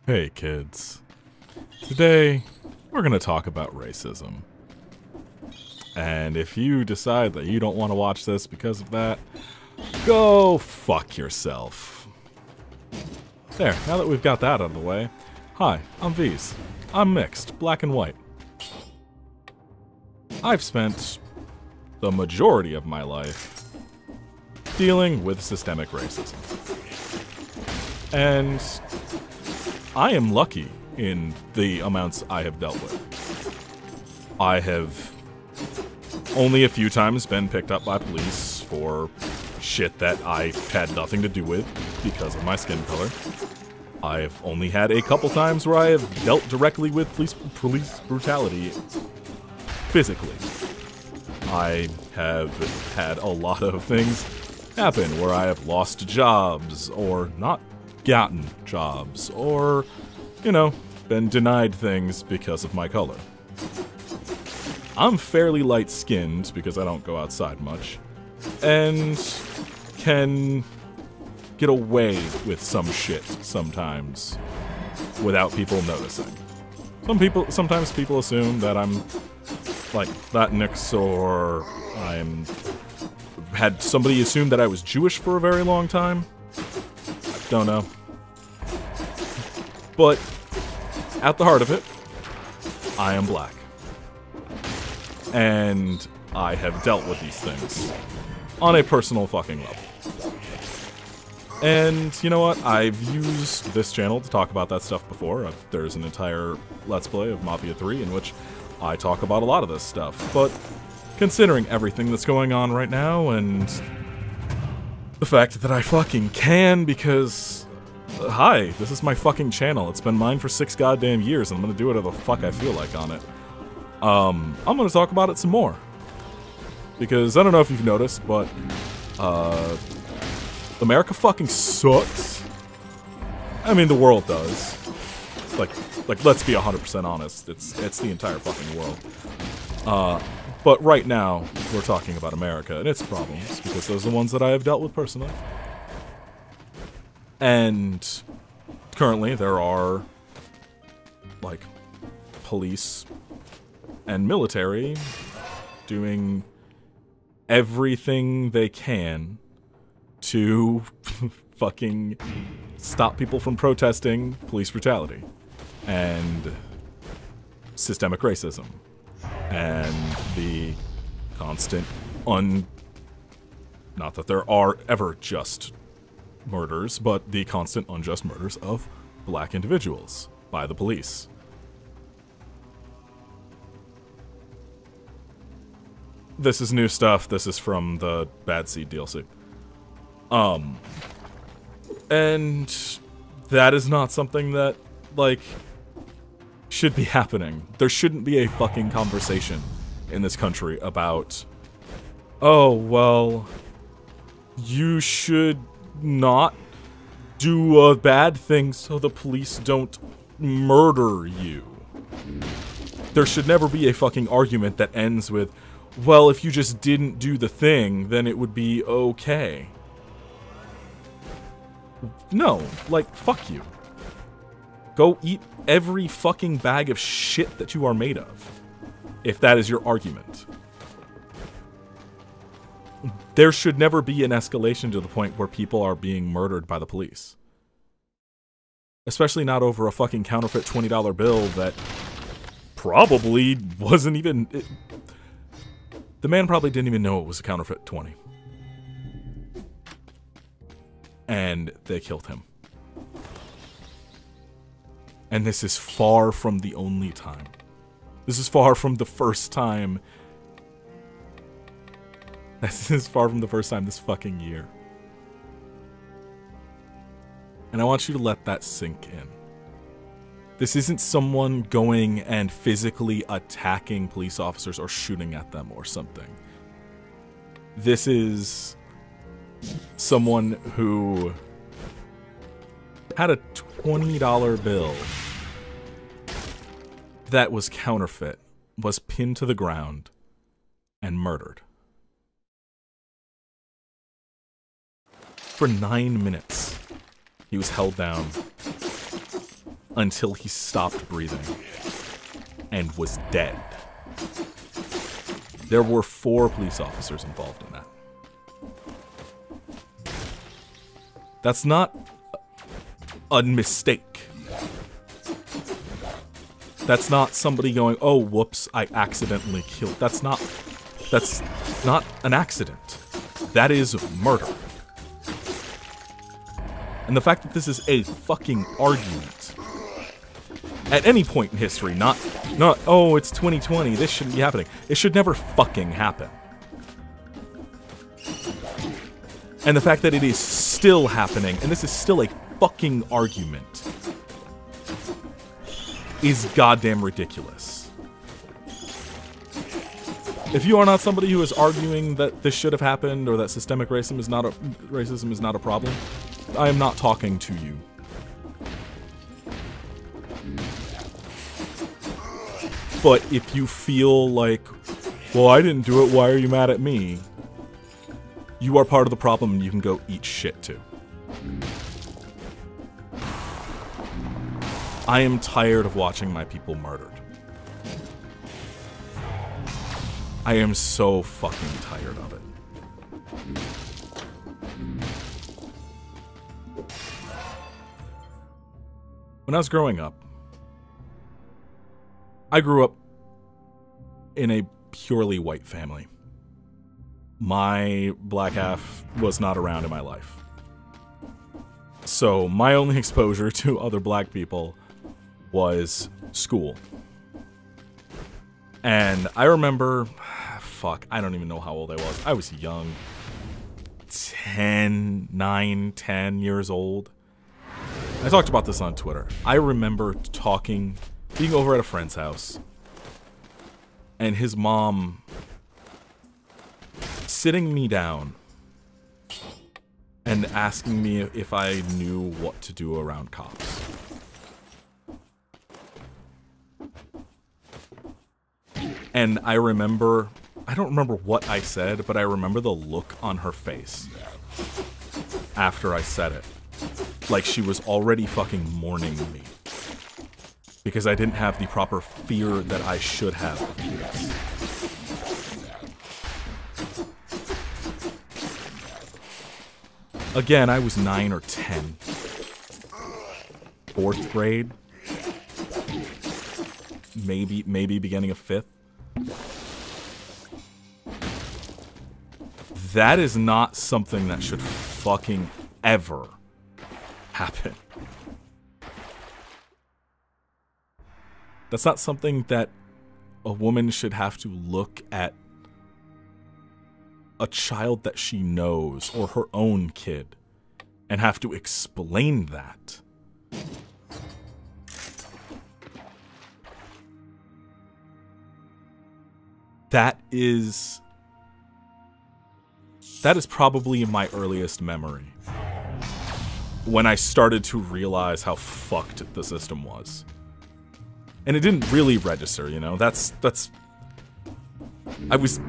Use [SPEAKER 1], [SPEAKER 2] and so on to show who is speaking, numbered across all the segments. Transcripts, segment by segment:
[SPEAKER 1] Hey kids, today we're going to talk about racism. And if you decide that you don't want to watch this because of that, go fuck yourself. There, now that we've got that out of the way, hi, I'm V's. I'm mixed, black and white. I've spent the majority of my life dealing with systemic racism. And I am lucky in the amounts I have dealt with. I have only a few times been picked up by police for shit that I had nothing to do with because of my skin color. I've only had a couple times where I have dealt directly with police brutality physically. I have had a lot of things happen where I have lost jobs or not gotten jobs, or, you know, been denied things because of my color. I'm fairly light-skinned because I don't go outside much, and can get away with some shit sometimes without people noticing. Sometimes people assume that I'm like Latinx, or had somebody assume that I was Jewish for a very long time. Don't know. But at the heart of it, I am black. And I have dealt with these things on a personal fucking level. And you know what? I've used this channel to talk about that stuff before. There's an entire Let's Play of Mafia 3 in which I talk about a lot of this stuff. But considering everything that's going on right now and the fact that I fucking can because, hi, this is my fucking channel. It's been mine for 6 goddamn years, and I'm gonna do whatever the fuck I feel like on it. I'm gonna talk about it some more. Because I don't know if you've noticed, but, America fucking sucks. I mean, the world does. Like, let's be 100% honest. It's the entire fucking world. But right now, we're talking about America and its problems, because those are the ones that I have dealt with personally. And currently, there are, like, police and military doing everything they can to fucking stop people from protesting police brutality and systemic racism. And the constant not that there are ever just murders, but the constant unjust murders of black individuals by the police. This is new stuff. This is from the Bad Seed DLC. And that is not something that, like, should be happening. There shouldn't be a fucking conversation in this country about, oh, well, you should not do a bad thing so the police don't murder you. There should never be a fucking argument that ends with, well, if you just didn't do the thing, then it would be okay. No, like, fuck you. Go eat every fucking bag of shit that you are made of, if that is your argument. There should never be an escalation to the point where people are being murdered by the police. Especially not over a fucking counterfeit $20 bill that probably wasn't even... The man probably didn't even know it was a counterfeit 20. And they killed him. And this is far from the only time. This is far from the first time. This is far from the first time this fucking year. And I want you to let that sink in. This isn't someone going and physically attacking police officers or shooting at them or something. This is someone who had a $20 bill that was counterfeit, was pinned to the ground, and murdered. For 9 minutes, he was held down until he stopped breathing and was dead. There were 4 police officers involved in that. That's not a mistake. That's not somebody going, oh, whoops, I accidentally killed. That's not an accident. That is murder. And the fact that this is a fucking argument at any point in history, not, oh, it's 2020, this shouldn't be happening. It should never fucking happen. And the fact that it is still happening, and this is still a fucking argument, is goddamn ridiculous. If you are not somebody who is arguing that this should have happened or that systemic racism is not a problem, I am not talking to you. But if you feel like, well, I didn't do it, why are you mad at me? You are part of the problem and you can go eat shit too. I am tired of watching my people murdered. I am so fucking tired of it. When I was growing up, I grew up in a purely white family. My black half was not around in my life. So my only exposure to other black people was school. And I remember, fuck, I don't even know how old I was. I was young. 9, 10 years old. I talked about this on Twitter. I remember being over at a friend's house, and his mom sitting me down and asking me if I knew what to do around cops. And I don't remember what I said, but I remember the look on her face after I said it. Like she was already fucking mourning me. Because I didn't have the proper fear that I should have of police. Again, I was 9 or 10. 4th grade. Maybe beginning of 5th. That is not something that should fucking ever happen. That's not something that a woman should have to look at a child that she knows or her own kid and have to explain that. That is probably my earliest memory when I started to realize how fucked the system was. And it didn't really register, you know? I was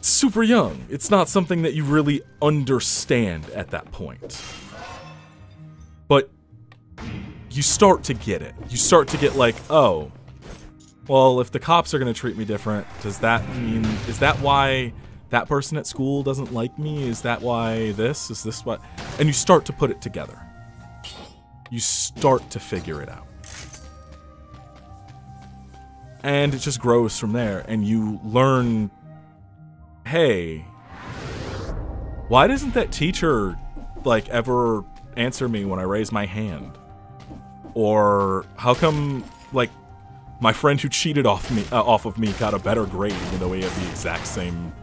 [SPEAKER 1] super young. It's not something that you really understand at that point. But you start to get it. You start to get like, oh, well, if the cops are going to treat me different, is that why that person at school doesn't like me? Is that why this? Is this what? And you start to put it together. You start to figure it out. And it just grows from there, and you learn, hey, why doesn't that teacher, like, ever answer me when I raise my hand? Or how come, like, my friend who cheated off of me got a better grade even though we had the exact same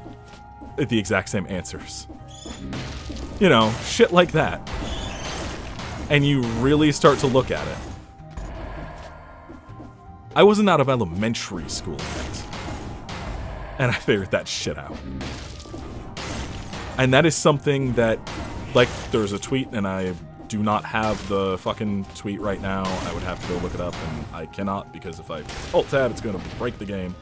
[SPEAKER 1] answers? You know, shit like that. And you really start to look at it. I wasn't out of elementary school yet, and I figured that shit out. And that is something that, like, there's a tweet, and I do not have the fucking tweet right now. I would have to go look it up, and I cannot, because if I alt-tab, it's going to break the game.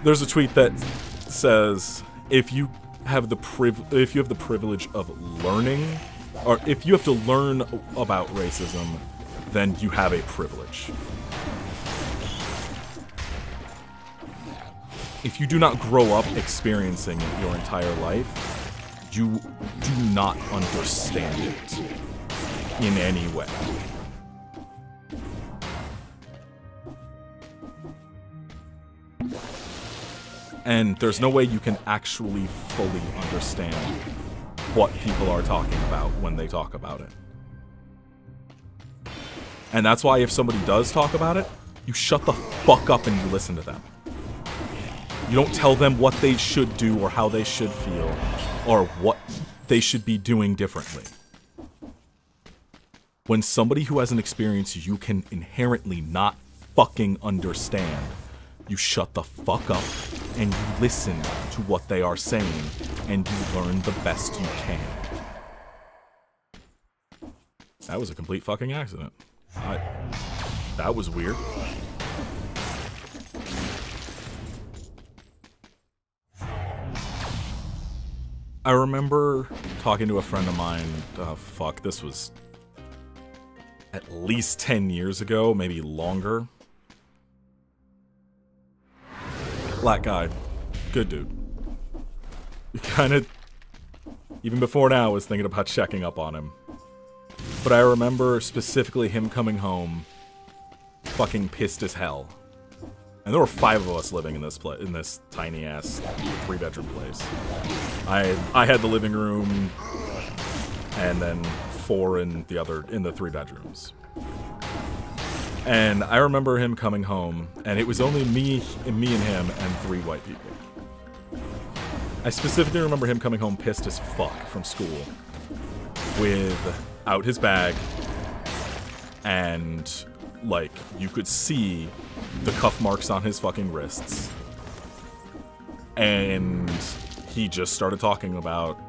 [SPEAKER 1] There's a tweet that says, if you have the privilege of learning, or if you have to learn about racism then you have a privilege. If you do not grow up experiencing it your entire life, you do not understand it in any way. And there's no way you can actually fully understand what people are talking about when they talk about it. And that's why if somebody does talk about it, you shut the fuck up and you listen to them. You don't tell them what they should do or how they should feel or what they should be doing differently. When somebody who has an experience you can inherently not fucking understand, you shut the fuck up and you listen to what they are saying and you learn the best you can. That was a complete fucking accident. That was weird. I remember talking to a friend of mine, this was at least 10 years ago, maybe longer. Black guy, good dude. Kind of, even before now, I was thinking about checking up on him. But I remember specifically him coming home, fucking pissed as hell. And there were 5 of us living in this tiny ass 3-bedroom place. I had the living room, and then 4 in the 3 bedrooms. And I remember him coming home, and it was only me and him and 3 white people. I specifically remember him coming home pissed as fuck from school, without his bag, and like you could see the cuff marks on his fucking wrists. And he just started talking about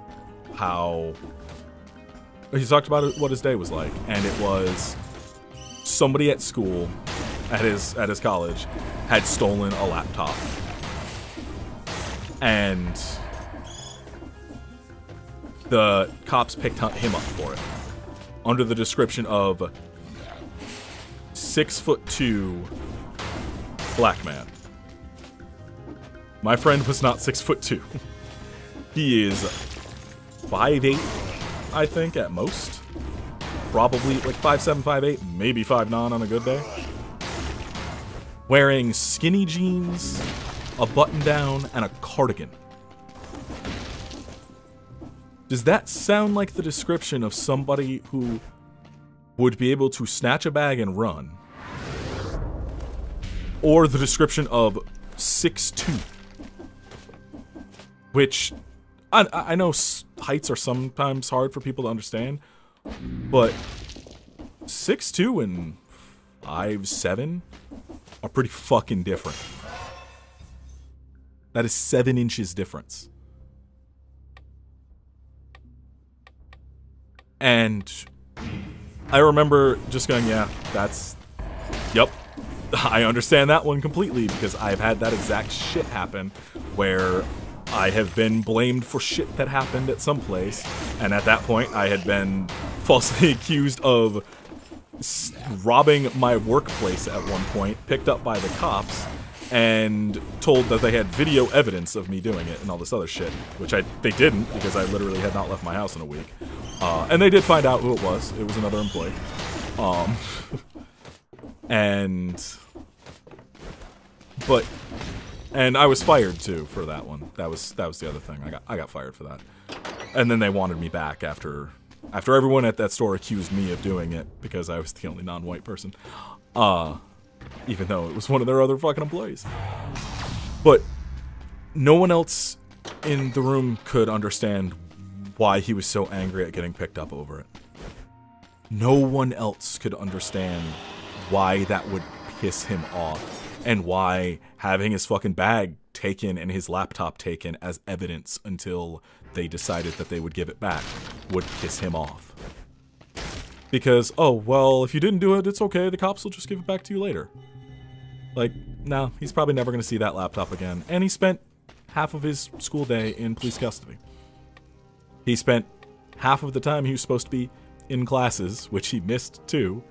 [SPEAKER 1] how he talked about what his day was like, and it was somebody at school, at his college, had stolen a laptop, and the cops picked him up for it under the description of 6'2" black man. My friend was not 6'2". He is 5'8", I think, at most. Probably like 5'7", 5'8", maybe 5'9" on a good day. Wearing skinny jeans, a button-down, and a cardigan. Does that sound like the description of somebody who would be able to snatch a bag and run? Or the description of 6'2"? Which, I know heights are sometimes hard for people to understand, but 6'2" and 5'7" are pretty fucking different. That is 7 inches difference. And I remember just going, yeah, yep. I understand that one completely, because I've had that exact shit happen where I have been blamed for shit that happened at some place, and at that point I had been falsely accused of robbing my workplace at one point, picked up by the cops, and told that they had video evidence of me doing it and all this other shit, which they didn't, because I literally had not left my house in a week. And they did find out who it was. It was another employee. And I was fired too for that one. That was the other thing. I got fired for that. And then they wanted me back after everyone at that store accused me of doing it because I was the only non-white person. Even though it was one of their other fucking employees. But no one else in the room could understand why he was so angry at getting picked up over it. No one else could understand why that would piss him off, and why having his fucking bag taken and his laptop taken as evidence until they decided that they would give it back would piss him off. Because, oh, well, if you didn't do it, it's okay, the cops will just give it back to you later. Like, no, he's probably never going to see that laptop again. And he spent half of his school day in police custody. He spent half of the time he was supposed to be in classes, which he missed too,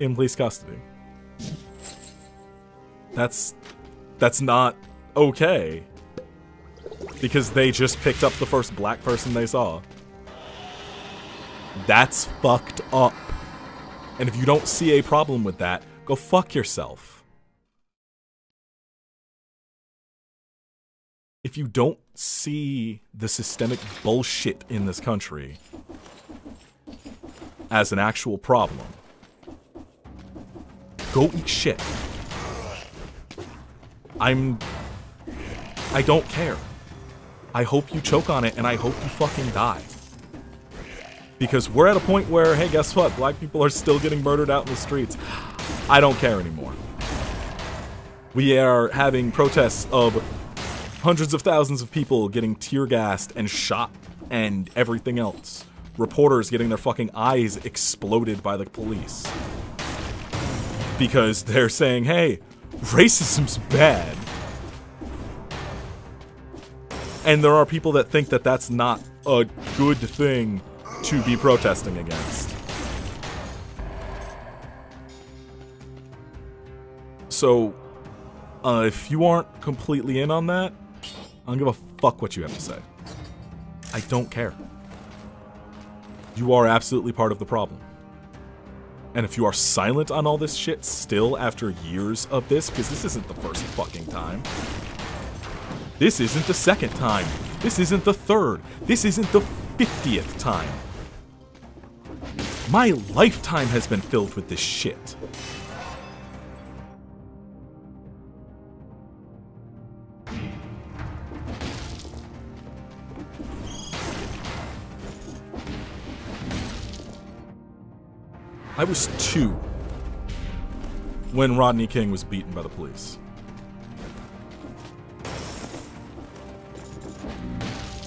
[SPEAKER 1] in police custody. That's not okay. Because they just picked up the first black person they saw. That's fucked up. And if you don't see a problem with that, go fuck yourself. If you don't see the systemic bullshit in this country as an actual problem, go eat shit. I don't care. I hope you choke on it, and I hope you fucking die. Because we're at a point where, hey, guess what? Black people are still getting murdered out in the streets. I don't care anymore. We are having protests of hundreds of thousands of people getting tear gassed and shot and everything else. Reporters getting their fucking eyes exploded by the police. Because they're saying, hey, racism's bad. And there are people that think that that's not a good thing to be protesting against. So, if you aren't completely in on that, I don't give a fuck what you have to say. I don't care. You are absolutely part of the problem. And if you are silent on all this shit still after years of this, because this isn't the first fucking time. This isn't the second time. This isn't the third. This isn't the 50th time. My lifetime has been filled with this shit. I was 2 when Rodney King was beaten by the police.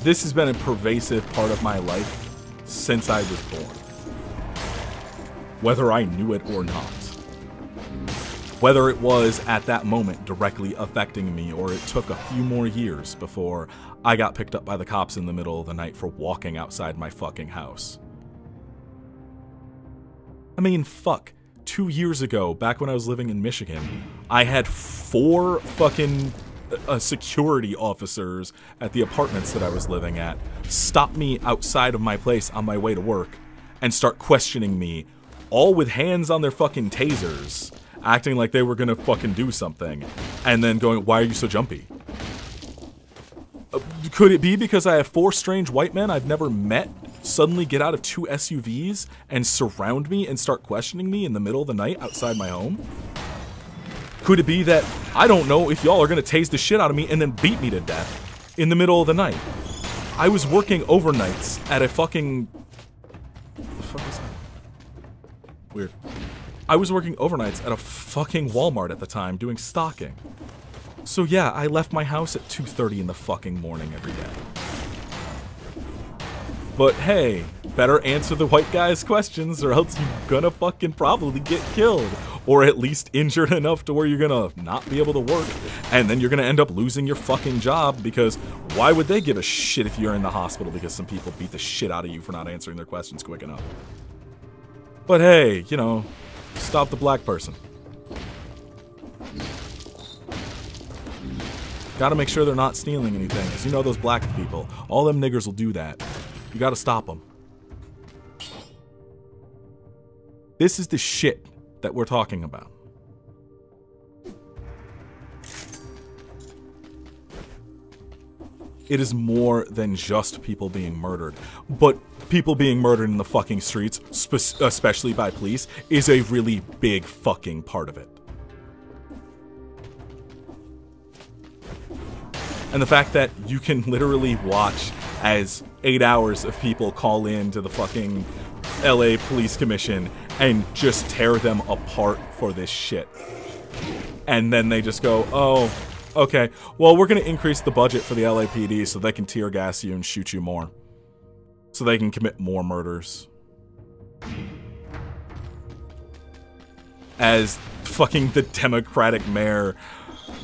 [SPEAKER 1] This has been a pervasive part of my life since I was born. Whether I knew it or not. Whether it was at that moment directly affecting me or it took a few more years before I got picked up by the cops in the middle of the night for walking outside my fucking house. I mean, fuck. 2 years ago, back when I was living in Michigan, I had 4 fucking security officers at the apartments that I was living at stop me outside of my place on my way to work and start questioning me, all with hands on their fucking tasers, acting like they were gonna fucking do something, and then going, why are you so jumpy? Could it be because I have 4 strange white men I've never met suddenly get out of 2 SUVs and surround me and start questioning me in the middle of the night outside my home? Could it be that, I don't know if y'all are gonna tase the shit out of me and then beat me to death in the middle of the night? I was working overnights at a fucking... What the fuck is that? Weird. I was working overnights at a fucking Walmart at the time doing stocking. So yeah, I left my house at 2:30 in the fucking morning every day. But hey, better answer the white guy's questions or else you're gonna fucking probably get killed. Or at least injured enough to where you're gonna not be able to work. And then you're gonna end up losing your fucking job because why would they give a shit if you're in the hospital because some people beat the shit out of you for not answering their questions quick enough? But hey, you know, stop the black person. Gotta make sure they're not stealing anything, because you know those black people, all them niggers will do that. You gotta stop them. This is the shit that we're talking about. It is more than just people being murdered, but people being murdered in the fucking streets, especially by police, is a really big fucking part of it. And the fact that you can literally watch as 8 hours of people call in to the fucking LA Police Commission and just tear them apart for this shit. And then they just go, oh, okay, well, we're going to increase the budget for the LAPD so they can tear gas you and shoot you more. So they can commit more murders. As fucking the Democratic mayor,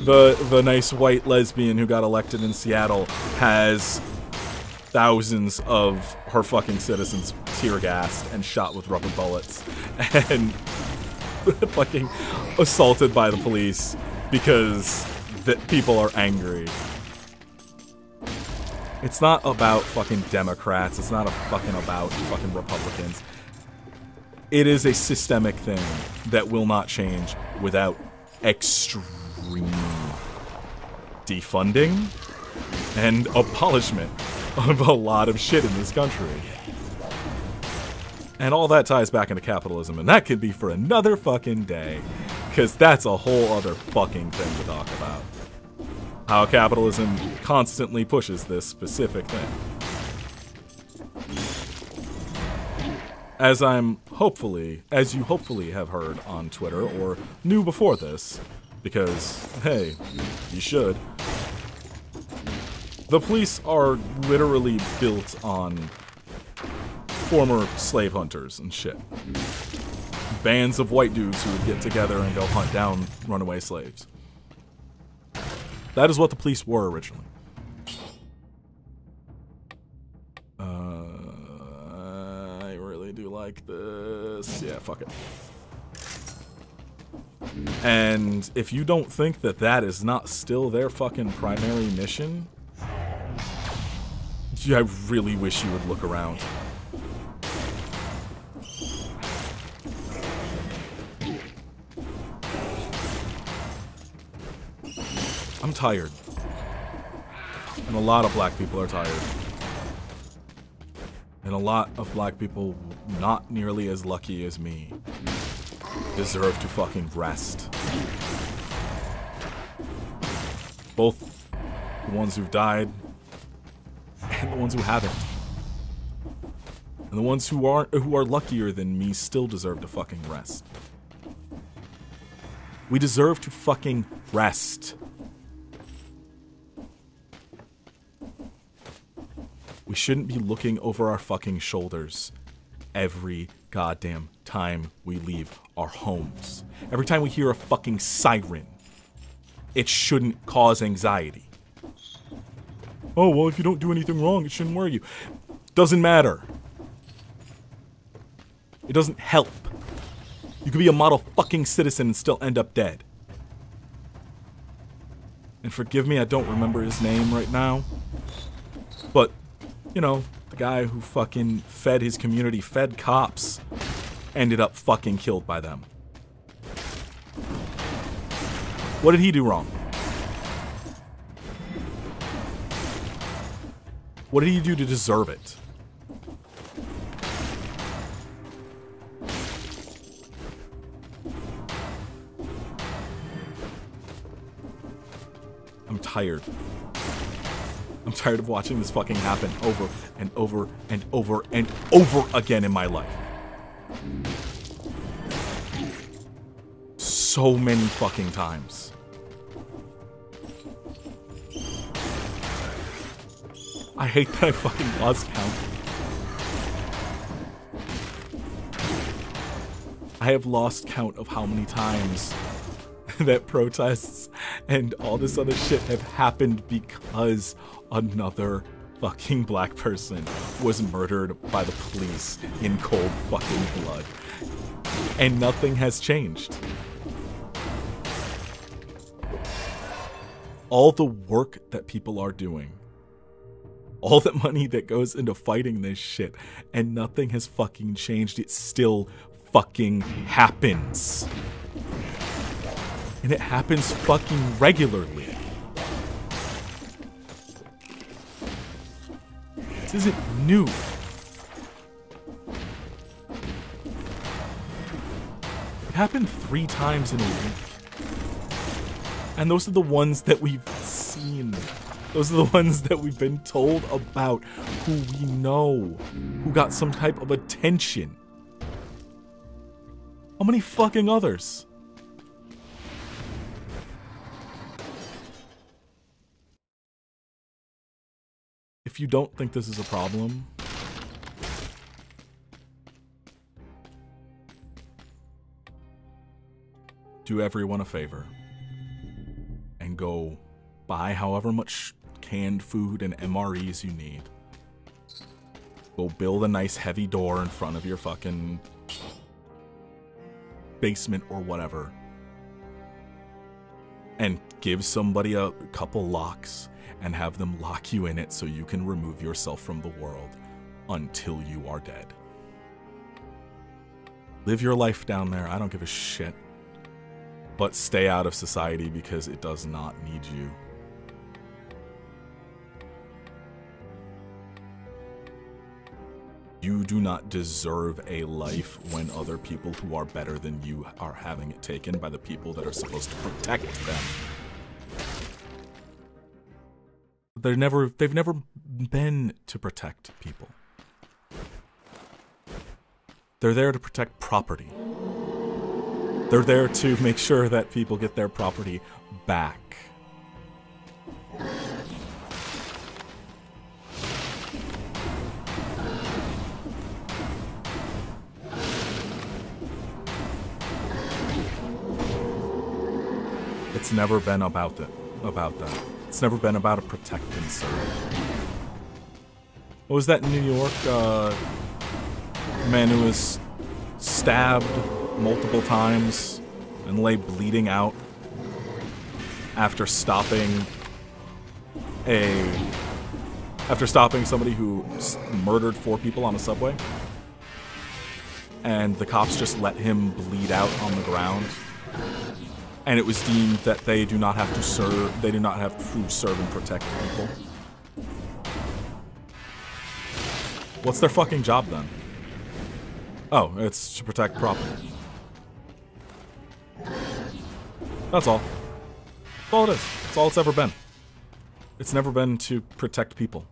[SPEAKER 1] the nice white lesbian who got elected in Seattle, has thousands of her fucking citizens tear gassed and shot with rubber bullets. And fucking assaulted by the police because people are angry. It's not about fucking Democrats. It's not about fucking Republicans. It is a systemic thing that will not change without extreme defunding and abolishment of a lot of shit in this country. And all that ties back into capitalism, and that could be for another fucking day, because that's a whole other fucking thing to talk about. How capitalism constantly pushes this specific thing. As you hopefully have heard on Twitter, or knew before this, because, hey, you should. The police are literally built on former slave hunters and shit. Bands of white dudes who would get together and go hunt down runaway slaves. That is what the police were originally. I really do like this. Yeah, fuck it. And if you don't think that that is not still their fucking primary mission, I really wish you would look around. I'm tired. And a lot of black people are tired. And a lot of black people, not nearly as lucky as me, deserve to fucking rest. Both the ones who've died and the ones who haven't. And the ones who are luckier than me still deserve to fucking rest. We deserve to fucking rest. We shouldn't be looking over our fucking shoulders every goddamn time we leave our homes. Every time we hear a fucking siren, it shouldn't cause anxiety. Oh, well, if you don't do anything wrong, it shouldn't worry you. Doesn't matter. It doesn't help. You could be a model fucking citizen and still end up dead. And forgive me, I don't remember his name right now. But, you know, the guy who fucking fed his community, fed cops, ended up fucking killed by them. What did he do wrong? What did he do to deserve it? I'm tired. I'm tired of watching this fucking happen over and over and over and over again in my life. So many fucking times. I hate that I fucking lost count. I have lost count of how many times that protests and all this other shit have happened because another fucking black person was murdered by the police in cold fucking blood. And nothing has changed. All the work that people are doing, all the money that goes into fighting this shit, and nothing has fucking changed. It still fucking happens. And it happens fucking regularly. This isn't new. It happened 3 times in a week. And those are the ones that we've seen. Those are the ones that we've been told about, who we know, who got some type of attention. How many fucking others? If you don't think this is a problem, do everyone a favor and go buy however much canned food and MREs you need. Go build a nice heavy door in front of your fucking basement or whatever, and give somebody a couple locks and have them lock you in it so you can remove yourself from the world until you are dead. Live your life down there, I don't give a shit. But stay out of society because it does not need you. You do not deserve a life when other people who are better than you are having it taken by the people that are supposed to protect them. They've never been to protect people. They're there to protect property. They're there to make sure that people get their property back. It's never been about that. It's never been about a protect and serve. What was that in New York? Man who was stabbed multiple times and lay bleeding out after stopping somebody who murdered 4 people on a subway, and the cops just let him bleed out on the ground, and it was deemed that they do not have to serve and protect people. What's their fucking job then? Oh, it's to protect property. That's all. That's all it is. That's all it's ever been. It's never been to protect people.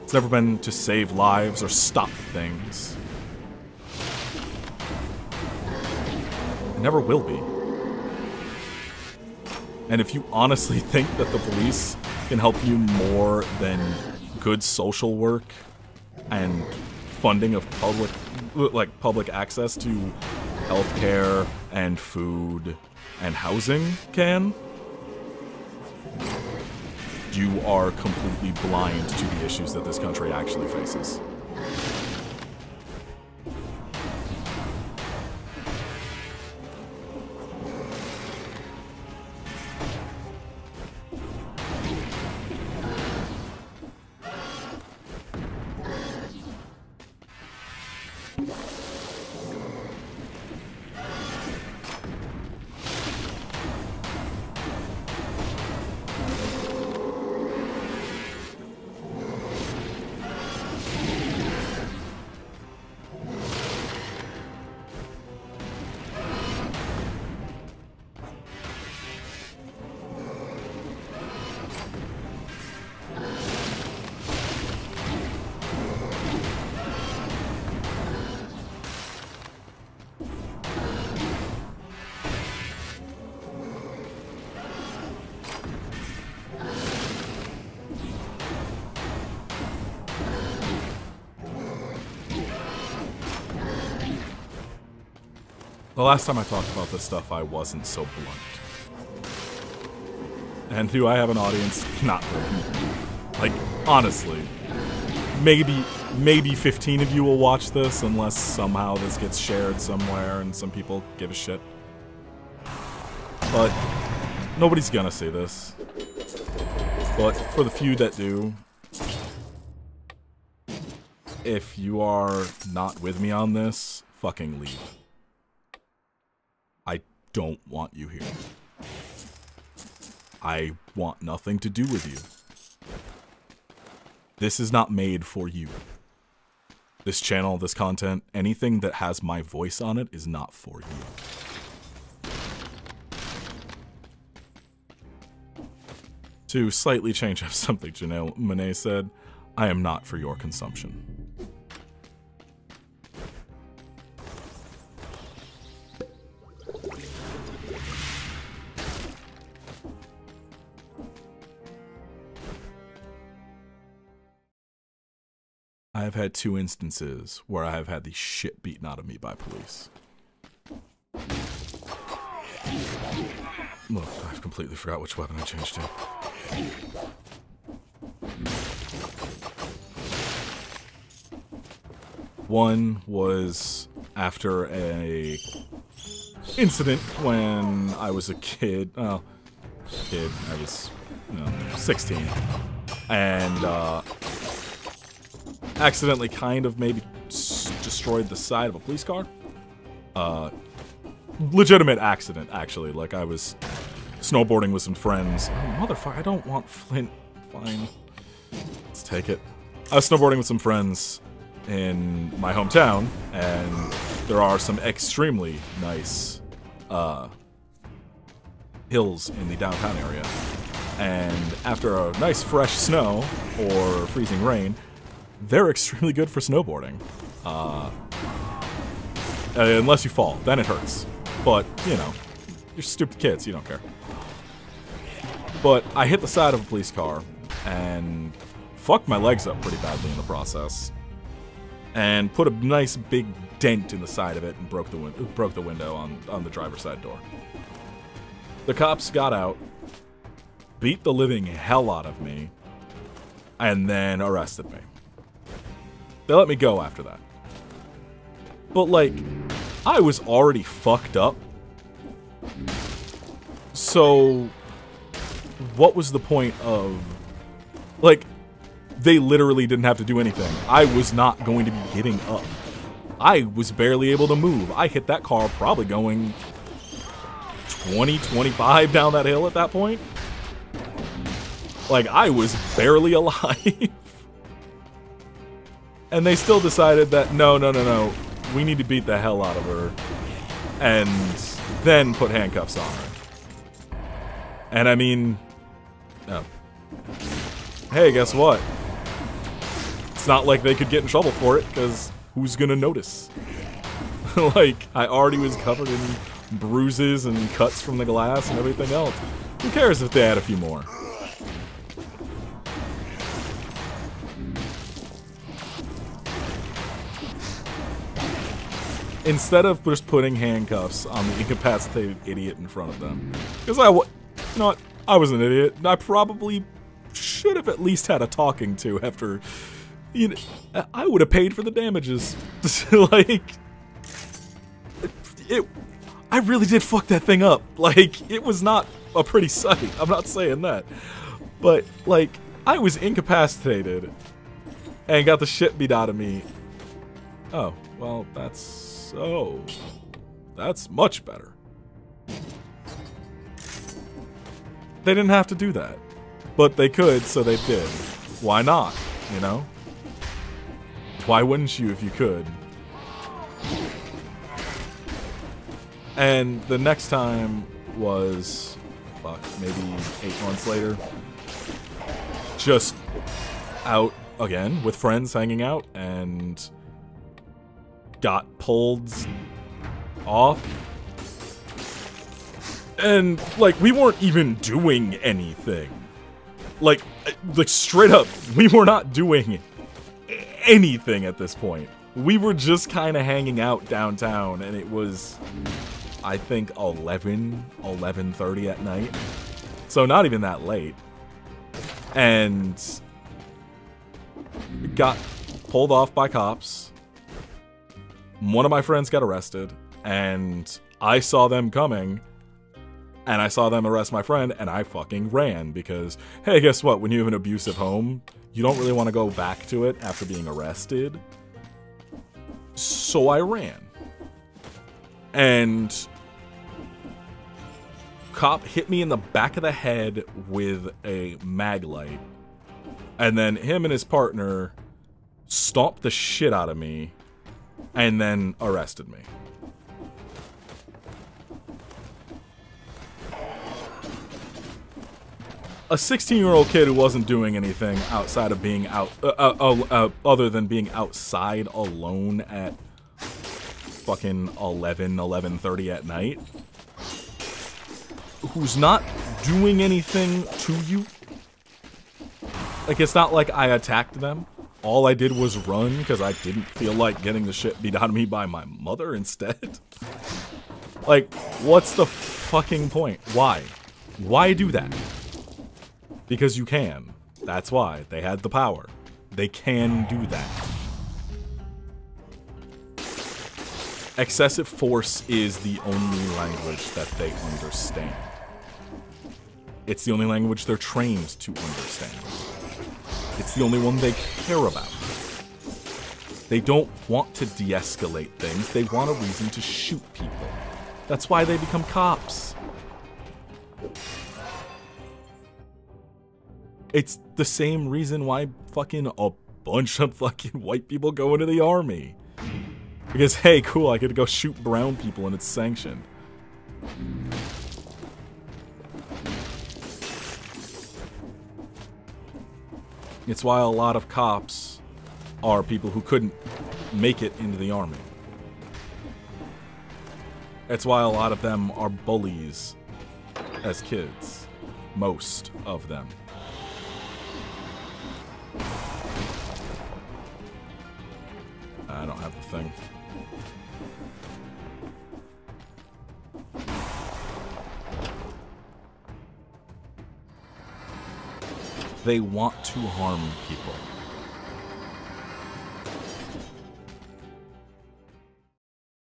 [SPEAKER 1] It's never been to save lives or stop things. It never will be. And if you honestly think that the police can help you more than good social work and funding of public access to healthcare and food and housing can, you are completely blind to the issues that this country actually faces. The last time I talked about this stuff, I wasn't so blunt. And do I have an audience? Not really. Like, honestly. Maybe 15 of you will watch this, unless somehow this gets shared somewhere and some people give a shit. But nobody's gonna see this. But for the few that do, if you are not with me on this, fucking leave. I don't want you here. I want nothing to do with you. This is not made for you. This channel, this content, anything that has my voice on it is not for you. To slightly change up something Janelle Monáe said, I am not for your consumption. I have had 2 instances where I have had the shit beaten out of me by police. Look, I've completely forgot which weapon I changed to. One was after a incident when I was a kid. Well, I was 16, and accidentally kind of maybe destroyed the side of a police car. Legitimate accident, actually. Like, I was snowboarding with some friends. Oh, motherfucker, I don't want flint. Fine. Let's take it. I was snowboarding with some friends in my hometown, and there are some extremely nice hills in the downtown area. And after a nice fresh snow or freezing rain, they're extremely good for snowboarding. Unless you fall, then it hurts. But, you know, you're stupid kids, you don't care. But I hit the side of a police car and fucked my legs up pretty badly in the process. And put a nice big dent in the side of it and broke the window on the driver's side door. The cops got out, beat the living hell out of me, and then arrested me. They let me go after that. But, like, I was already fucked up. So, what was the point of... Like, they literally didn't have to do anything. I was not going to be getting up. I was barely able to move. I hit that car probably going 20, 25 down that hill at that point. Like, I was barely alive. And they still decided that, no, we need to beat the hell out of her. And then put handcuffs on her. And I mean... Oh. Hey, guess what? It's not like they could get in trouble for it, because who's gonna notice? Like, I already was covered in bruises and cuts from the glass and everything else. Who cares if they add a few more? Instead of just putting handcuffs on the incapacitated idiot in front of them. Because I was an idiot. I probably should have at least had a talking to after, you know, I would have paid for the damages. Like, I really did fuck that thing up. Like, it was not a pretty sight. I'm not saying that. But, like, I was incapacitated and got the shit beat out of me. Oh, well, that's much better. They didn't have to do that. But they could, so they did. Why not, you know? Why wouldn't you if you could? And the next time was, fuck, maybe 8 months later. Just out again with friends hanging out and got pulled off. And, like, we weren't even doing anything. Like straight up, we were not doing anything at this point. We were just kind of hanging out downtown, and it was, I think, 11:30 at night. So not even that late. And got pulled off by cops. One of my friends got arrested, and I saw them coming. And I saw them arrest my friend, and I fucking ran because, hey, guess what? When you have an abusive home, you don't really want to go back to it after being arrested. So I ran. And cop hit me in the back of the head with a mag light. And then him and his partner stomped the shit out of me and then arrested me. A 16-year-old kid who wasn't doing anything outside of being out, other than being outside alone at fucking 11:30 at night, who's not doing anything to you. Like, it's not like I attacked them. All I did was run because I didn't feel like getting the shit beat out of me by my mother instead. Like, what's the fucking point? Why? Why do that? Because you can. That's why. They had the power. They can do that. Excessive force is the only language that they understand. It's the only language they're trained to understand. It's the only one they care about. They don't want to de-escalate things. They want a reason to shoot people. That's why they become cops. It's the same reason why fucking a bunch of fucking white people go into the army. Because, hey, cool, I get to go shoot brown people and it's sanctioned. It's why a lot of cops are people who couldn't make it into the army. It's why a lot of them are bullies as kids. Most of them. I don't have the thing. They want to harm people.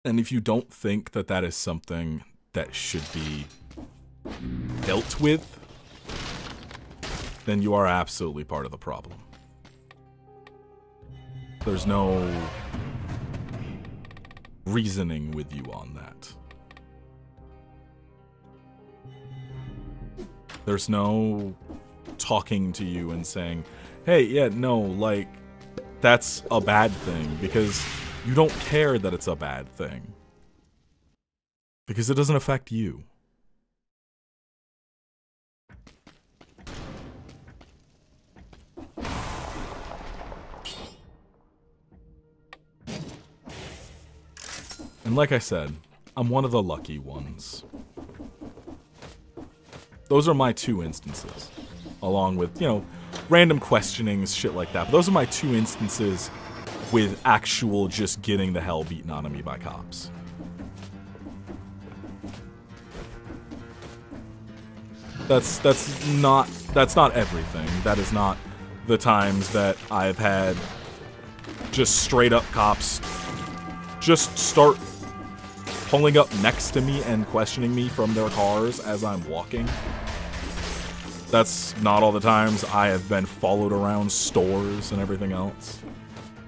[SPEAKER 1] And if you don't think that that is something that should be dealt with, then you are absolutely part of the problem. There's no reasoning with you on that. There's no talking to you and saying, hey, yeah, no, like, that's a bad thing, because you don't care that it's a bad thing. Because it doesn't affect you. And like I said, I'm one of the lucky ones. Those are my 2 instances. Along with, you know, random questionings, shit like that. But those are my 2 instances with actual just getting the hell beaten out of me by cops. That's not everything. That is not the times that I've had just straight up cops just start pulling up next to me and questioning me from their cars as I'm walking. That's not all the times I have been followed around stores and everything else.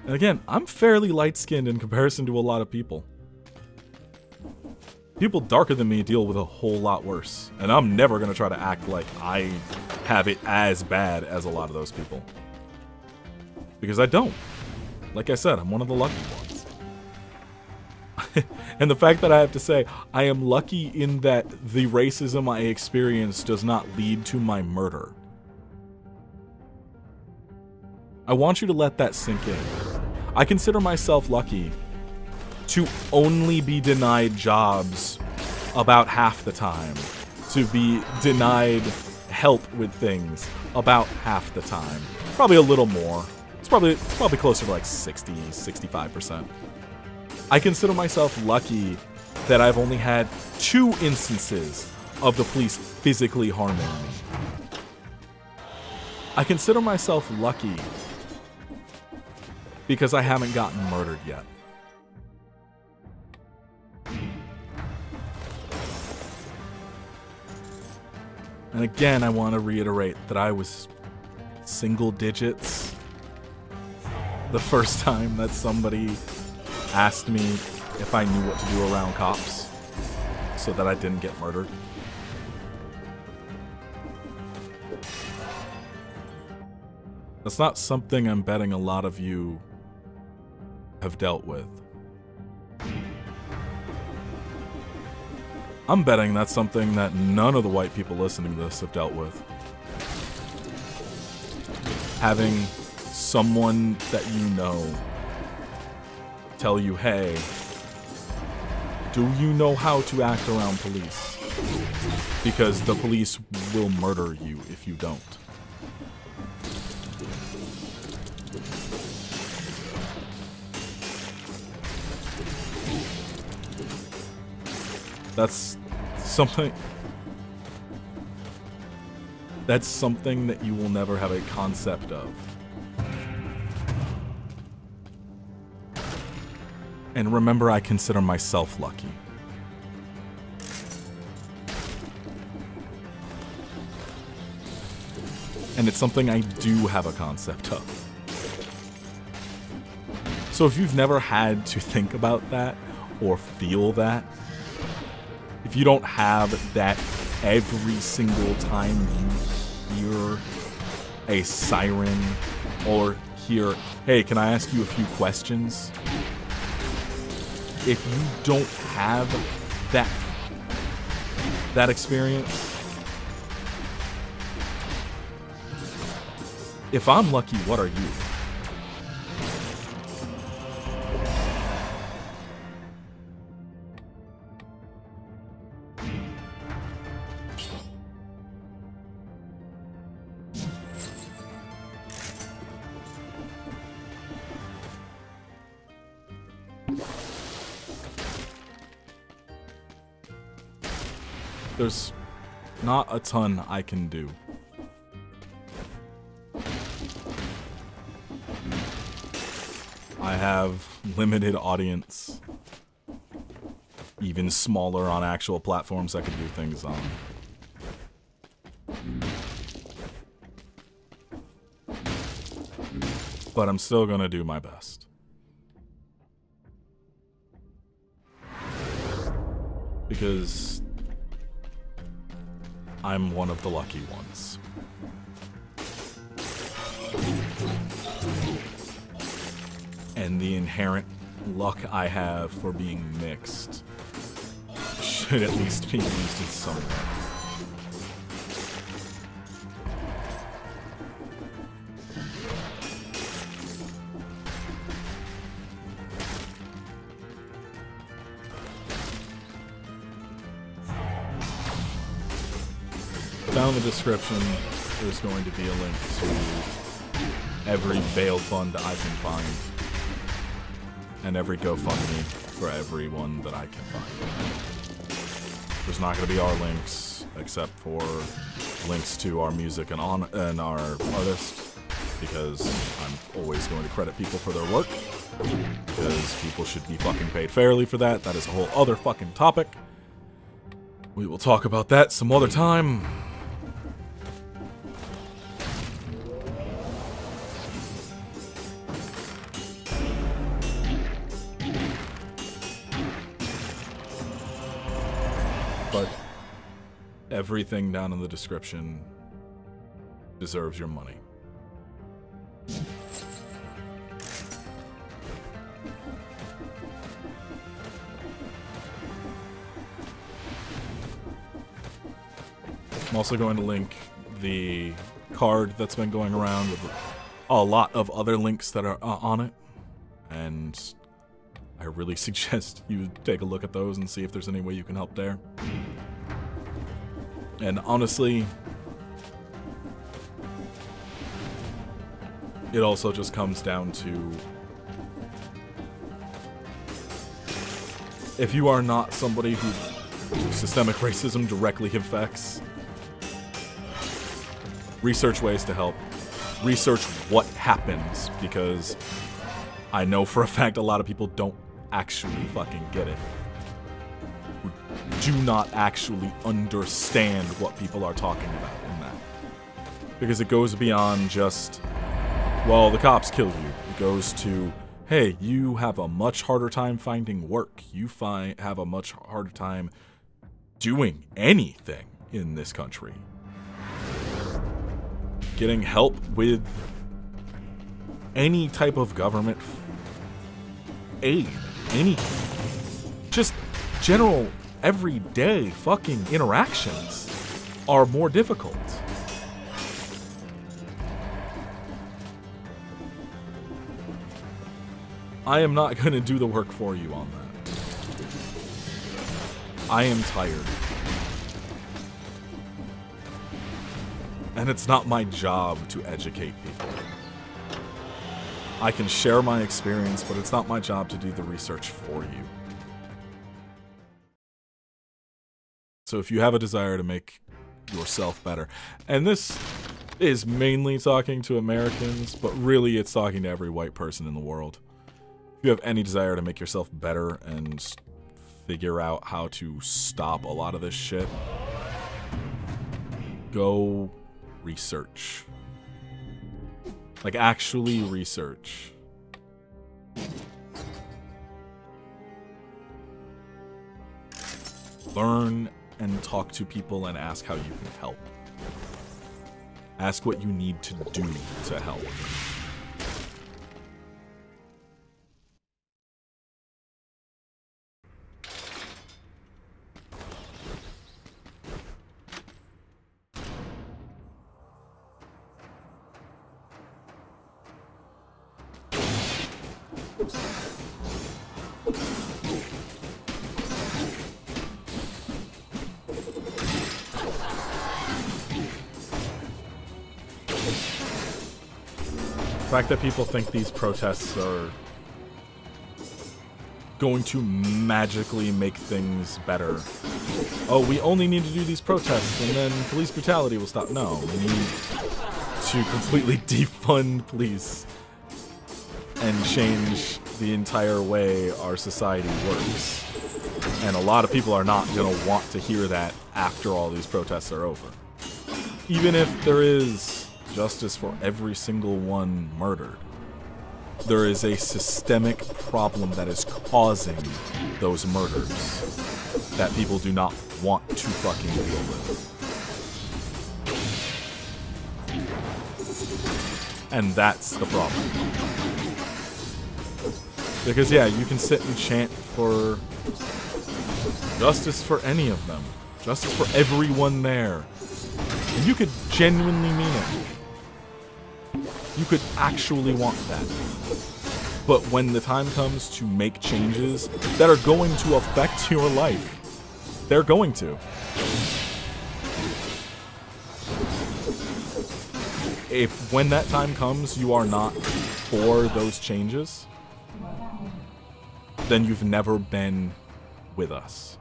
[SPEAKER 1] And again, I'm fairly light-skinned in comparison to a lot of people. People darker than me deal with a whole lot worse. And I'm never going to try to act like I have it as bad as a lot of those people. Because I don't. Like I said, I'm one of the lucky ones. And the fact that I have to say, I am lucky in that the racism I experience does not lead to my murder. I want you to let that sink in. I consider myself lucky to only be denied jobs about half the time. To be denied help with things about half the time. Probably a little more. It's probably closer to like 60, 65%. I consider myself lucky that I've only had 2 instances of the police physically harming me. I consider myself lucky because I haven't gotten murdered yet. And again, I want to reiterate that I was single digits the first time that somebody asked me if I knew what to do around cops so that I didn't get murdered. That's not something I'm betting a lot of you have dealt with. I'm betting that's something that none of the white people listening to this have dealt with. Having someone that you know tell you, hey, do you know how to act around police? Because the police will murder you if you don't. That's something that you will never have a concept of. And remember, I consider myself lucky. And it's something I do have a concept of. So if you've never had to think about that or feel that, if you don't have that every single time you hear a siren or hear, hey, can I ask you a few questions? If you don't have that experience, if I'm lucky, what are you? There's not a ton I can do. I have limited audience, even smaller on actual platforms I can do things on. But I'm still gonna do my best. Because I'm one of the lucky ones. And the inherent luck I have for being mixed should at least be used in some way. Down in the description, there's going to be a link to every bail fund I can find, and every GoFundMe for everyone that I can find. There's not going to be our links, except for links to our music and our artists, because I'm always going to credit people for their work, because people should be fucking paid fairly for that. That is a whole other fucking topic. We will talk about that some other time. But everything down in the description deserves your money. I'm also going to link the card that's been going around with a lot of other links that are on it, and I really suggest you take a look at those and see if there's any way you can help there. And honestly, it also just comes down to, if you are not somebody who systemic racism directly affects, research ways to help. Research what happens, because I know for a fact a lot of people don't actually fucking get it. Who do not actually understand what people are talking about in that. Because it goes beyond just, well, the cops kill you. It goes to, hey, you have a much harder time finding work. You have a much harder time doing anything in this country. Getting help with any type of government aid, any just general everyday fucking interactions are more difficult. I am not gonna do the work for you on that. I am tired. And it's not my job to educate people. I can share my experience, but it's not my job to do the research for you. So if you have a desire to make yourself better, and this is mainly talking to Americans, but really it's talking to every white person in the world. If you have any desire to make yourself better and figure out how to stop a lot of this shit, go research. Like, actually research. Learn and talk to people and ask how you can help. Ask what you need to do to help. The fact that people think these protests are going to magically make things better. Oh, we only need to do these protests and then police brutality will stop. No, we need to completely defund police and change the entire way our society works. And a lot of people are not going to want to hear that after all these protests are over. Even if there is justice for every single one murdered, there is a systemic problem that is causing those murders that people do not want to fucking deal with. And that's the problem. Because yeah, you can sit and chant for justice for any of them. Justice for everyone there. And you could genuinely mean it. You could actually want that. But when the time comes to make changes that are going to affect your life, they're going to. If when that time comes you are not for those changes, then you've never been with us.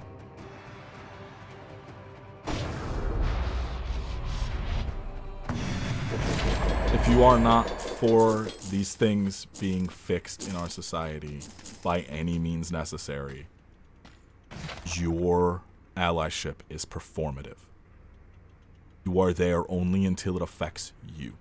[SPEAKER 1] If you are not for these things being fixed in our society by any means necessary, your allyship is performative. You are there only until it affects you.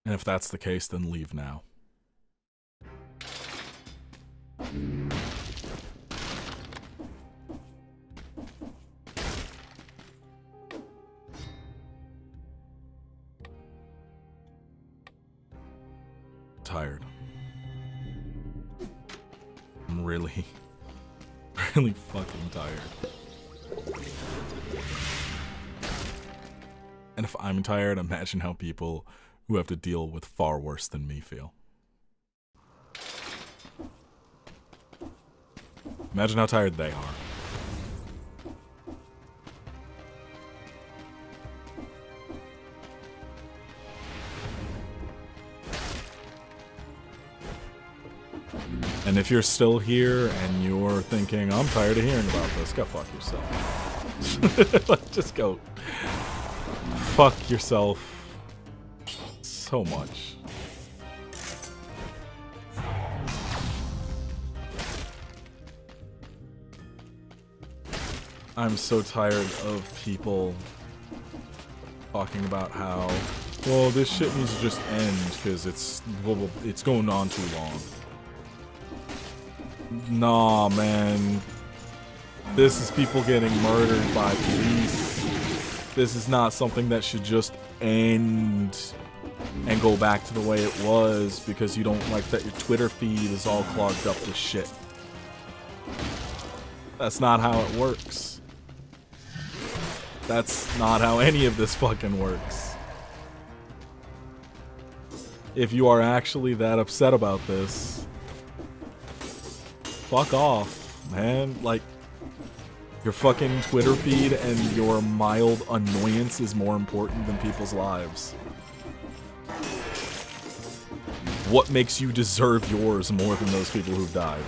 [SPEAKER 1] And if that's the case, then leave now. Tired. I'm really fucking tired. And if I'm tired, imagine how people who have to deal with far worse than me feel. Imagine how tired they are. And if you're still here and you're thinking, I'm tired of hearing about this, go fuck yourself. Just go fuck yourself so much. I'm so tired of people talking about how, well, this shit needs to just end because it's going on too long. Nah, man. This is people getting murdered by police. This is not something that should just end and go back to the way it was because you don't like that your Twitter feed is all clogged up with shit. That's not how it works. That's not how any of this fucking works. If you are actually that upset about this, fuck off, man. Like, your fucking Twitter feed and your mild annoyance is more important than people's lives. What makes you deserve yours more than those people who've died?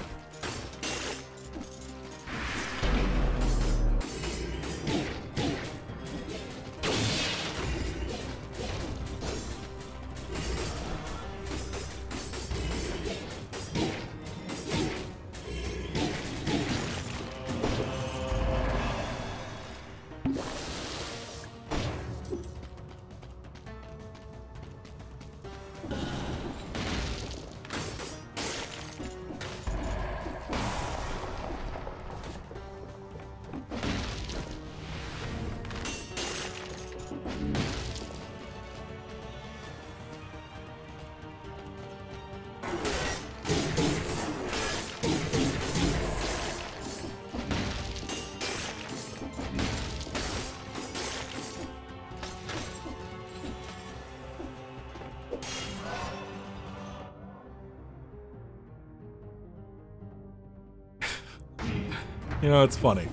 [SPEAKER 1] You know, it's funny.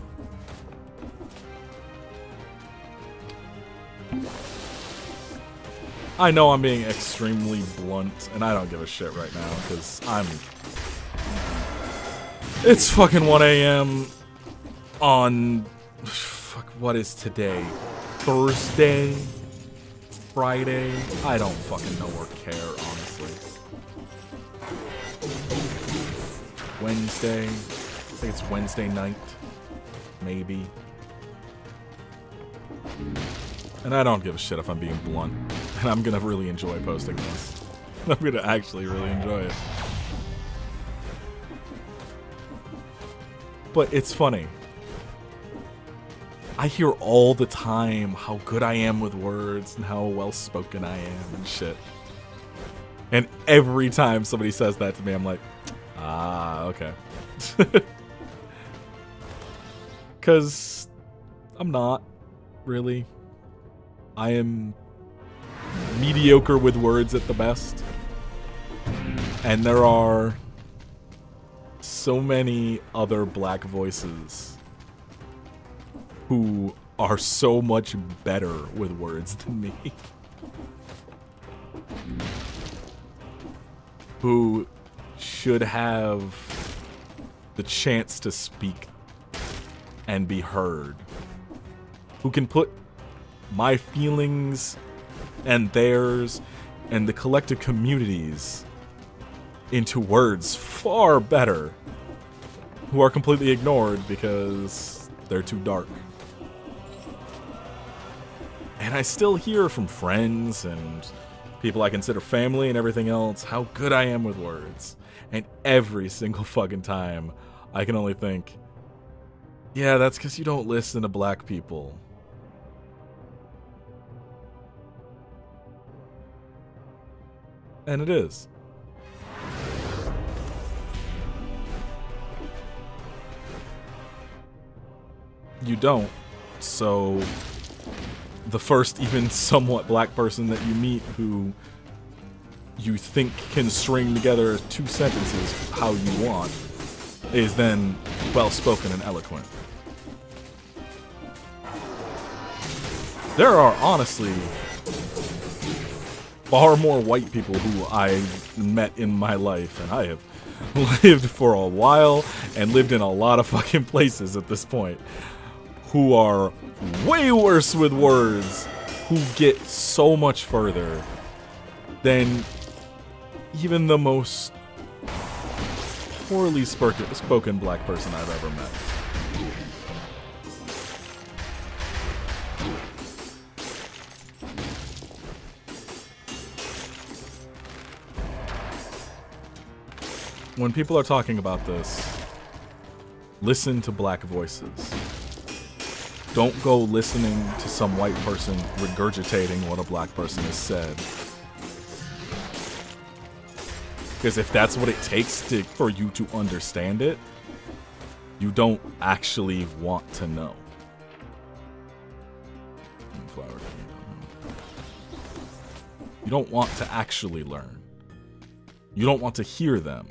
[SPEAKER 1] I know I'm being extremely blunt, and I don't give a shit right now, because it's fucking 1 a.m. on... Fuck, what is today? Thursday? Friday? I don't fucking know or care, honestly. Wednesday? I think it's Wednesday night. Maybe. And I don't give a shit if I'm being blunt. And I'm gonna really enjoy posting this. I'm gonna actually really enjoy it. But it's funny. I hear all the time how good I am with words and how well spoken I am and shit. And every time somebody says that to me, I'm like, ah, okay. Because I'm not, really. I am mediocre with words at the best. And there are so many other black voices who are so much better with words than me. Who should have the chance to speak and be heard. Who can put my feelings and theirs and the collective communities into words far better. Who are completely ignored because they're too dark. And I still hear from friends and people I consider family and everything else how good I am with words. And every single fucking time I can only think, yeah, that's because you don't listen to black people. And it is. You don't. So the first even somewhat black person that you meet who you think can string together 2 sentences how you want is then well-spoken and eloquent. There are honestly far more white people who I met in my life, and I have lived for a while and lived in a lot of fucking places at this point, who are way worse with words, who get so much further than even the most poorly spoken black person I've ever met. When people are talking about this, listen to black voices. Don't go listening to some white person regurgitating what a black person has said. Because if that's what it takes for you to understand it, you don't actually want to know. You don't want to actually learn. You don't want to hear them.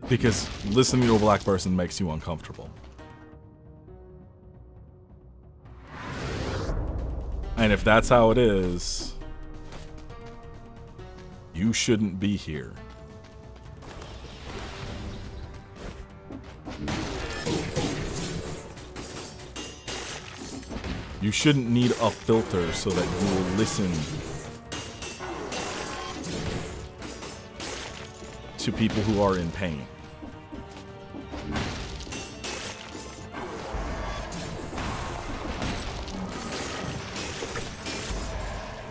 [SPEAKER 1] Because listening to a black person makes you uncomfortable. And if that's how it is, you shouldn't be here. You shouldn't need a filter so that you will listen to people who are in pain.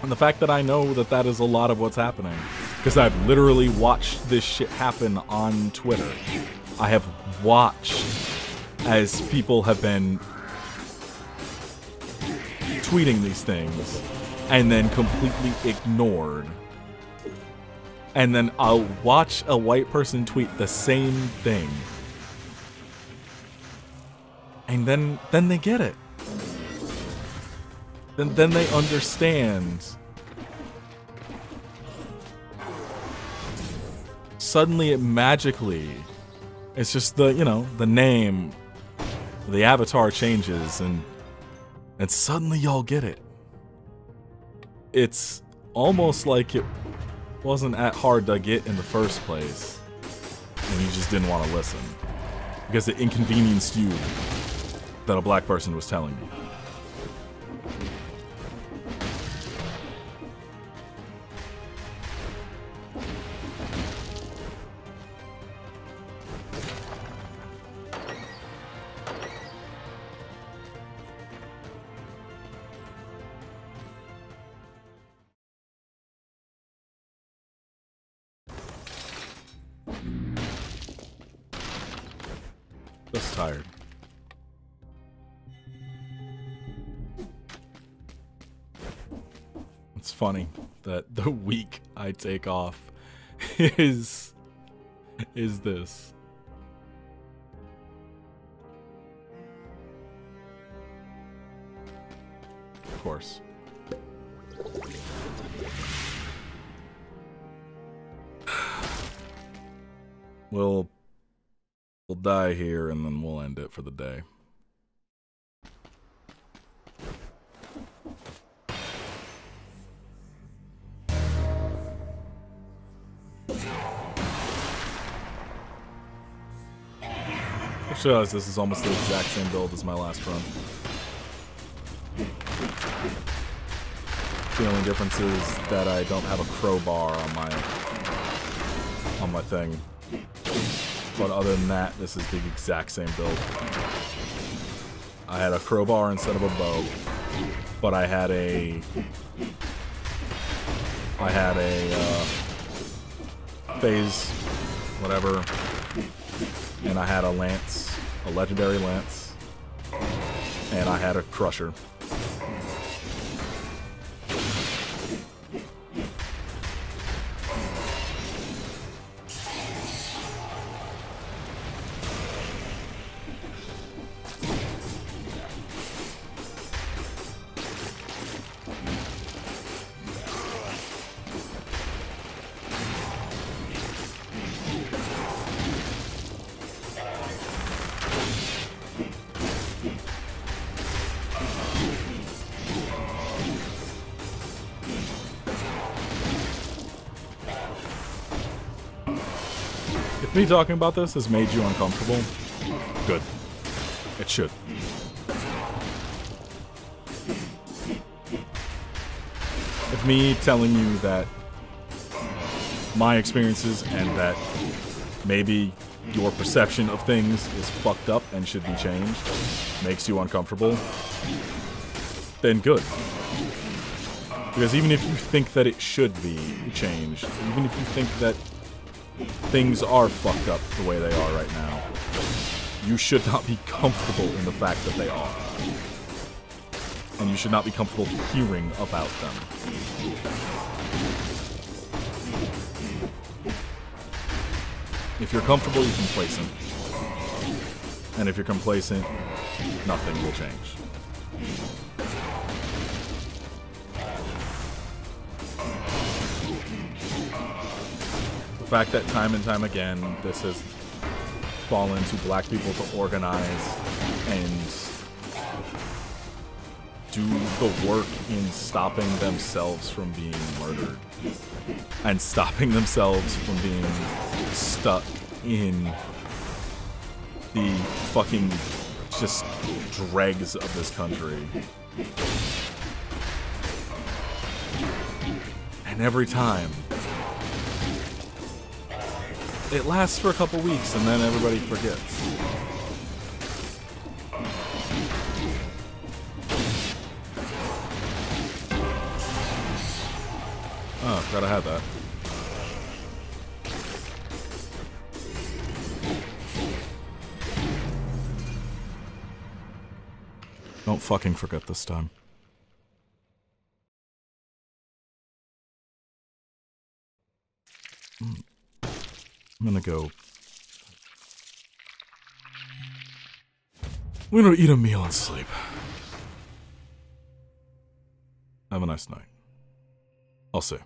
[SPEAKER 1] And the fact that I know that that is a lot of what's happening, because I've literally watched this shit happen on Twitter. I have watched as people have been tweeting these things and then completely ignored. And then I'll watch a white person tweet the same thing. And then they get it. Then they understand. Suddenly it magically, it's just the, you know, the name The avatar changes, and suddenly y'all get it. It's almost like it wasn't that hard to get in the first place, and you just didn't want to listen. Because it inconvenienced you that a black person was telling you. Just tired. It's funny that the week I take off is this. Of course. We'll die here and then we'll end it for the day. I just realized this is almost the exact same build as my last run. The only difference is that I don't have a crowbar on my thing. But other than that, this is the exact same build. I had a crowbar instead of a bow, but I had a phase, whatever, and I had a lance, a legendary lance, and I had a crusher. If me talking about this has made you uncomfortable, good. It should. If me telling you that my experiences and that maybe your perception of things is fucked up and should be changed makes you uncomfortable, then good. Because even if you think that it should be changed, even if you think that things are fucked up the way they are right now, you should not be comfortable in the fact that they are. And you should not be comfortable hearing about them. If you're comfortable, you're complacent. And if you're complacent, nothing will change. The fact that time and time again this has fallen to black people to organize and do the work in stopping themselves from being murdered and stopping themselves from being stuck in the fucking just dregs of this country. And every time it lasts for a couple weeks and then everybody forgets. Oh, I forgot I had that. Don't fucking forget this time. I'm gonna go. I'm gonna eat a meal and sleep. Have a nice night. I'll see.